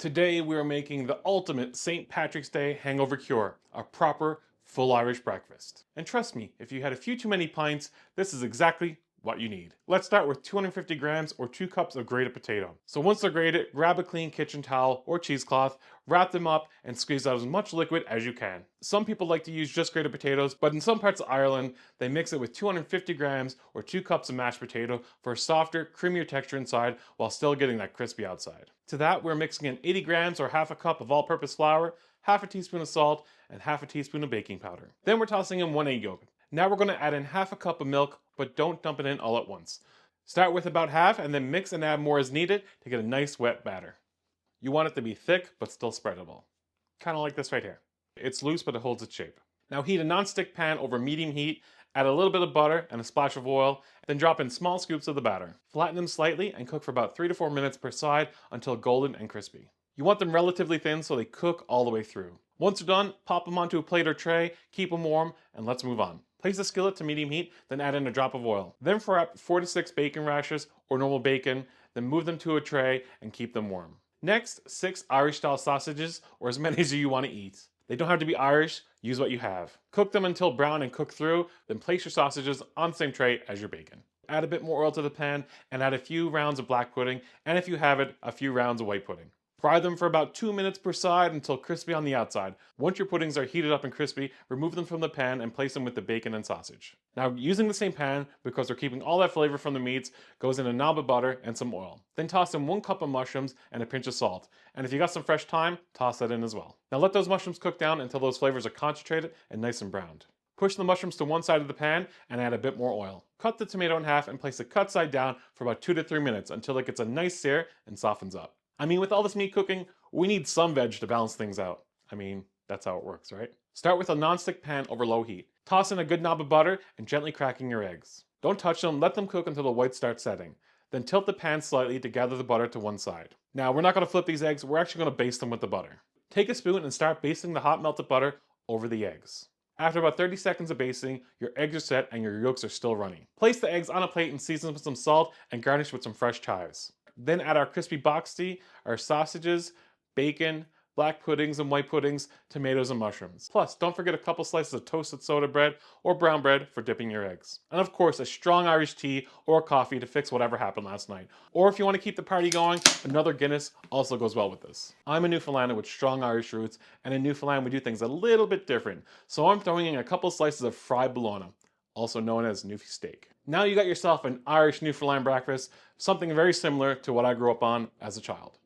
Today we are making the ultimate St. Patrick's Day hangover cure, a proper full Irish breakfast. And trust me, if you had a few too many pints, this is exactly what you need. Let's start with 250 grams or 2 cups of grated potato. So once they're grated, grab a clean kitchen towel or cheesecloth, wrap them up and squeeze out as much liquid as you can. Some people like to use just grated potatoes, but in some parts of Ireland, they mix it with 250 grams or 2 cups of mashed potato for a softer, creamier texture inside while still getting that crispy outside. To that, we're mixing in 80 grams or half a cup of all-purpose flour, half a teaspoon of salt, and half a teaspoon of baking powder. Then we're tossing in 1 egg yolk. Now we're going to add in half a cup of milk, but don't dump it in all at once. Start with about half and then mix and add more as needed to get a nice wet batter. You want it to be thick but still spreadable. Kind of like this right here. It's loose but it holds its shape. Now heat a non-stick pan over medium heat, add a little bit of butter and a splash of oil, then drop in small scoops of the batter. Flatten them slightly and cook for about 3 to 4 minutes per side until golden and crispy. You want them relatively thin so they cook all the way through. Once they're done, pop them onto a plate or tray, keep them warm, and let's move on. Place the skillet to medium heat, then add in a drop of oil. Then fry up 4 to 6 bacon rashers or normal bacon, then move them to a tray and keep them warm. Next, 6 Irish-style sausages, or as many as you want to eat. They don't have to be Irish, use what you have. Cook them until brown and cook through, then place your sausages on the same tray as your bacon. Add a bit more oil to the pan and add a few rounds of black pudding, and if you have it, a few rounds of white pudding. Fry them for about 2 minutes per side until crispy on the outside. Once your puddings are heated up and crispy, remove them from the pan and place them with the bacon and sausage. Now, using the same pan, because we're keeping all that flavor from the meats, goes in a knob of butter and some oil. Then toss in 1 cup of mushrooms and a pinch of salt. And if you got some fresh thyme, toss that in as well. Now let those mushrooms cook down until those flavors are concentrated and nice and browned. Push the mushrooms to one side of the pan and add a bit more oil. Cut the tomato in half and place it cut side down for about 2 to 3 minutes until it gets a nice sear and softens up. I mean, with all this meat cooking, we need some veg to balance things out. I mean, that's how it works, right? Start with a non-stick pan over low heat. Toss in a good knob of butter and gently cracking your eggs. Don't touch them, let them cook until the whites start setting. Then tilt the pan slightly to gather the butter to one side. Now, we're not going to flip these eggs, we're actually going to baste them with the butter. Take a spoon and start basting the hot melted butter over the eggs. After about 30 seconds of basting, your eggs are set and your yolks are still runny. Place the eggs on a plate and season with some salt and garnish with some fresh chives. Then add our crispy boxty, our sausages, bacon, black puddings and white puddings, tomatoes and mushrooms. Plus, don't forget a couple slices of toasted soda bread or brown bread for dipping your eggs. And of course, a strong Irish tea or coffee to fix whatever happened last night. Or if you want to keep the party going, another Guinness also goes well with this. I'm a Newfoundlander with strong Irish roots, and in Newfoundland we do things a little bit different. So I'm throwing in a couple slices of fried bologna, also known as Newfie steak. Now you got yourself an Irish Newfoundland breakfast, something very similar to what I grew up on as a child.